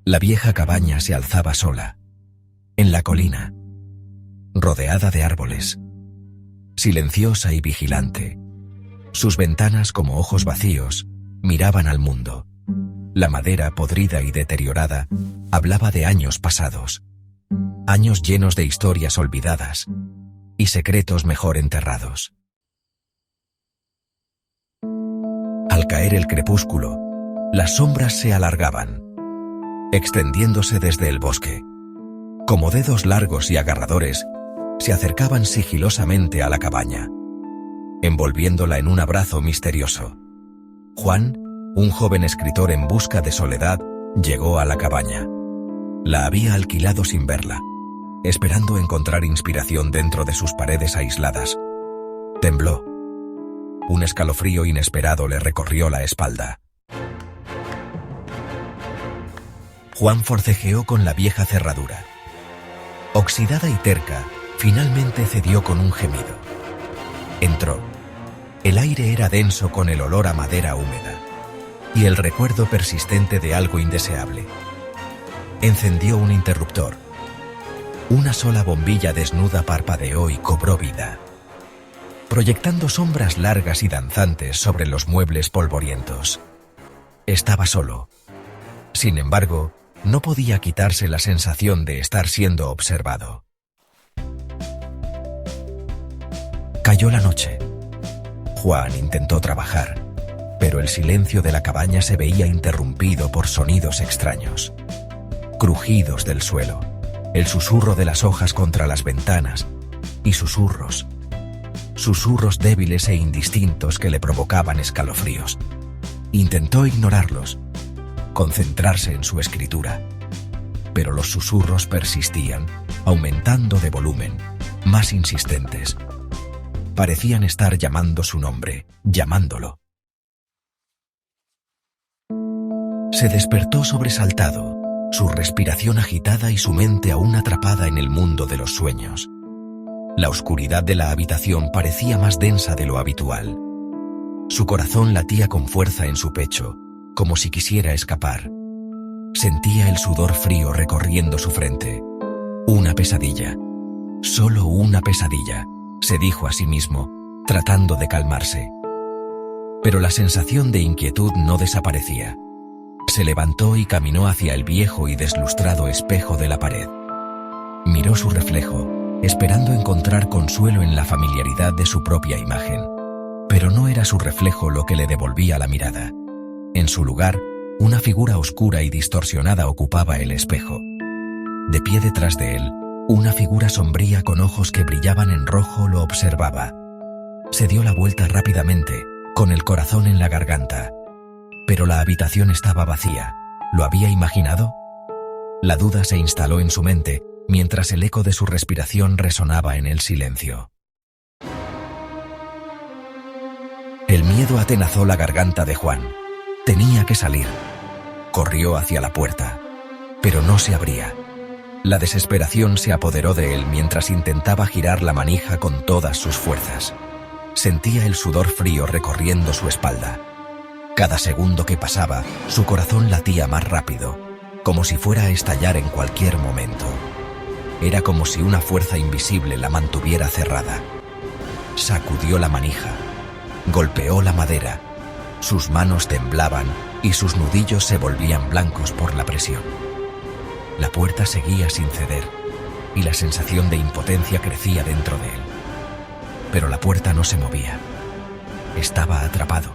La vieja cabaña se alzaba sola, en la colina, rodeada de árboles, silenciosa y vigilante. Sus ventanas, como ojos vacíos, miraban al mundo. La madera podrida y deteriorada hablaba de años pasados, años llenos de historias olvidadas y secretos mejor enterrados. Al caer el crepúsculo, las sombras se alargaban, extendiéndose desde el bosque. Como dedos largos y agarradores, se acercaban sigilosamente a la cabaña, envolviéndola en un abrazo misterioso. Juan, un joven escritor en busca de soledad, llegó a la cabaña. La había alquilado sin verla, esperando encontrar inspiración dentro de sus paredes aisladas. Tembló. Un escalofrío inesperado le recorrió la espalda. Juan forcejeó con la vieja cerradura. Oxidada y terca, finalmente cedió con un gemido. Entró. El aire era denso con el olor a madera húmeda y el recuerdo persistente de algo indeseable. Encendió un interruptor. Una sola bombilla desnuda parpadeó y cobró vida, proyectando sombras largas y danzantes sobre los muebles polvorientos. Estaba solo. Sin embargo, no podía quitarse la sensación de estar siendo observado. Cayó la noche. Juan intentó trabajar, pero el silencio de la cabaña se veía interrumpido por sonidos extraños. Crujidos del suelo, el susurro de las hojas contra las ventanas y susurros débiles e indistintos que le provocaban escalofríos. Intentó ignorarlos, concentrarse en su escritura, pero los susurros persistían, aumentando de volumen, más insistentes. Parecían estar llamando su nombre, llamándolo. Se despertó sobresaltado, su respiración agitada y su mente aún atrapada en el mundo de los sueños. La oscuridad de la habitación parecía más densa de lo habitual. Su corazón latía con fuerza en su pecho, como si quisiera escapar. Sentía el sudor frío recorriendo su frente. Una pesadilla. Solo una pesadilla, se dijo a sí mismo, tratando de calmarse. Pero la sensación de inquietud no desaparecía. Se levantó y caminó hacia el viejo y deslustrado espejo de la pared. Miró su reflejo, esperando encontrar consuelo en la familiaridad de su propia imagen. Pero no era su reflejo lo que le devolvía la mirada. En su lugar, una figura oscura y distorsionada ocupaba el espejo. De pie detrás de él, una figura sombría con ojos que brillaban en rojo lo observaba. Se dio la vuelta rápidamente, con el corazón en la garganta. Pero la habitación estaba vacía. ¿Lo había imaginado? La duda se instaló en su mente, mientras el eco de su respiración resonaba en el silencio. El miedo atenazó la garganta de Juan. Tenía que salir. Corrió hacia la puerta, pero no se abría. La desesperación se apoderó de él mientras intentaba girar la manija con todas sus fuerzas. Sentía el sudor frío recorriendo su espalda. Cada segundo que pasaba, su corazón latía más rápido, como si fuera a estallar en cualquier momento. Era como si una fuerza invisible la mantuviera cerrada. Sacudió la manija, golpeó la madera. Sus manos temblaban y sus nudillos se volvían blancos por la presión. La puerta seguía sin ceder y la sensación de impotencia crecía dentro de él. Pero la puerta no se movía. Estaba atrapado,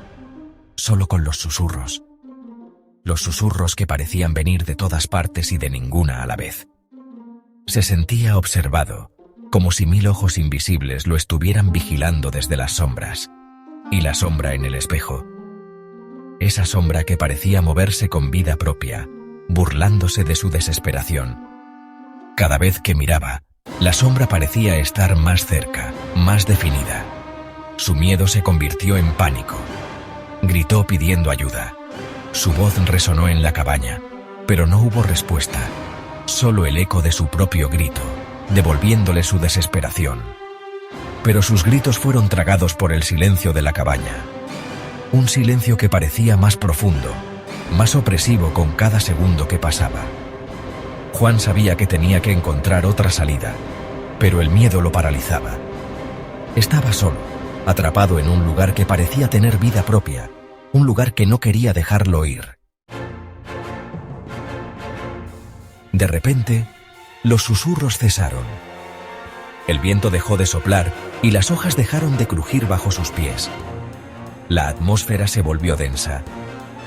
solo con los susurros que parecían venir de todas partes y de ninguna a la vez. Se sentía observado, como si 1000 ojos invisibles lo estuvieran vigilando desde las sombras. Y la sombra en el espejo. Esa sombra que parecía moverse con vida propia, burlándose de su desesperación. Cada vez que miraba, la sombra parecía estar más cerca, más definida. Su miedo se convirtió en pánico. Gritó pidiendo ayuda. Su voz resonó en la cabaña, pero no hubo respuesta. Solo el eco de su propio grito, devolviéndole su desesperación. Pero sus gritos fueron tragados por el silencio de la cabaña. Un silencio que parecía más profundo, más opresivo con cada segundo que pasaba. Juan sabía que tenía que encontrar otra salida, pero el miedo lo paralizaba. Estaba solo, atrapado en un lugar que parecía tener vida propia, un lugar que no quería dejarlo ir. De repente, los susurros cesaron. El viento dejó de soplar y las hojas dejaron de crujir bajo sus pies. La atmósfera se volvió densa,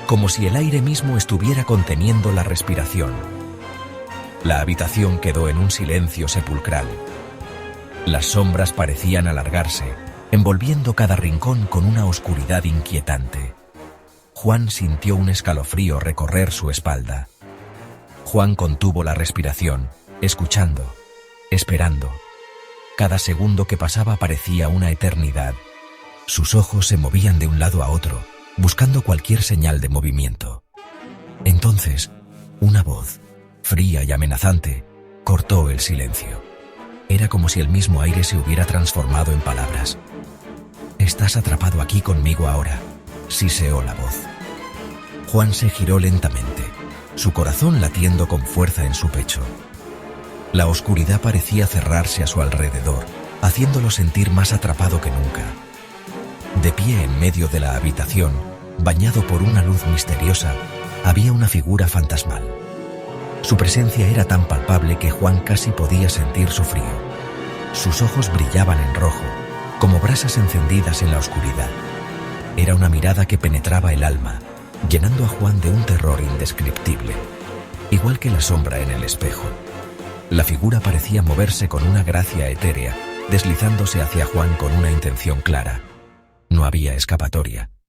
como si el aire mismo estuviera conteniendo la respiración. La habitación quedó en un silencio sepulcral. Las sombras parecían alargarse, envolviendo cada rincón con una oscuridad inquietante. Juan sintió un escalofrío recorrer su espalda. Juan contuvo la respiración, escuchando, esperando. Cada segundo que pasaba parecía una eternidad. Sus ojos se movían de un lado a otro, buscando cualquier señal de movimiento. Entonces, una voz, fría y amenazante, cortó el silencio. Era como si el mismo aire se hubiera transformado en palabras. «Estás atrapado aquí conmigo ahora», siseó la voz. Juan se giró lentamente, su corazón latiendo con fuerza en su pecho. La oscuridad parecía cerrarse a su alrededor, haciéndolo sentir más atrapado que nunca. De pie en medio de la habitación, bañado por una luz misteriosa, había una figura fantasmal. Su presencia era tan palpable que Juan casi podía sentir su frío. Sus ojos brillaban en rojo, como brasas encendidas en la oscuridad. Era una mirada que penetraba el alma, llenando a Juan de un terror indescriptible, igual que la sombra en el espejo. La figura parecía moverse con una gracia etérea, deslizándose hacia Juan con una intención clara. No había escapatoria.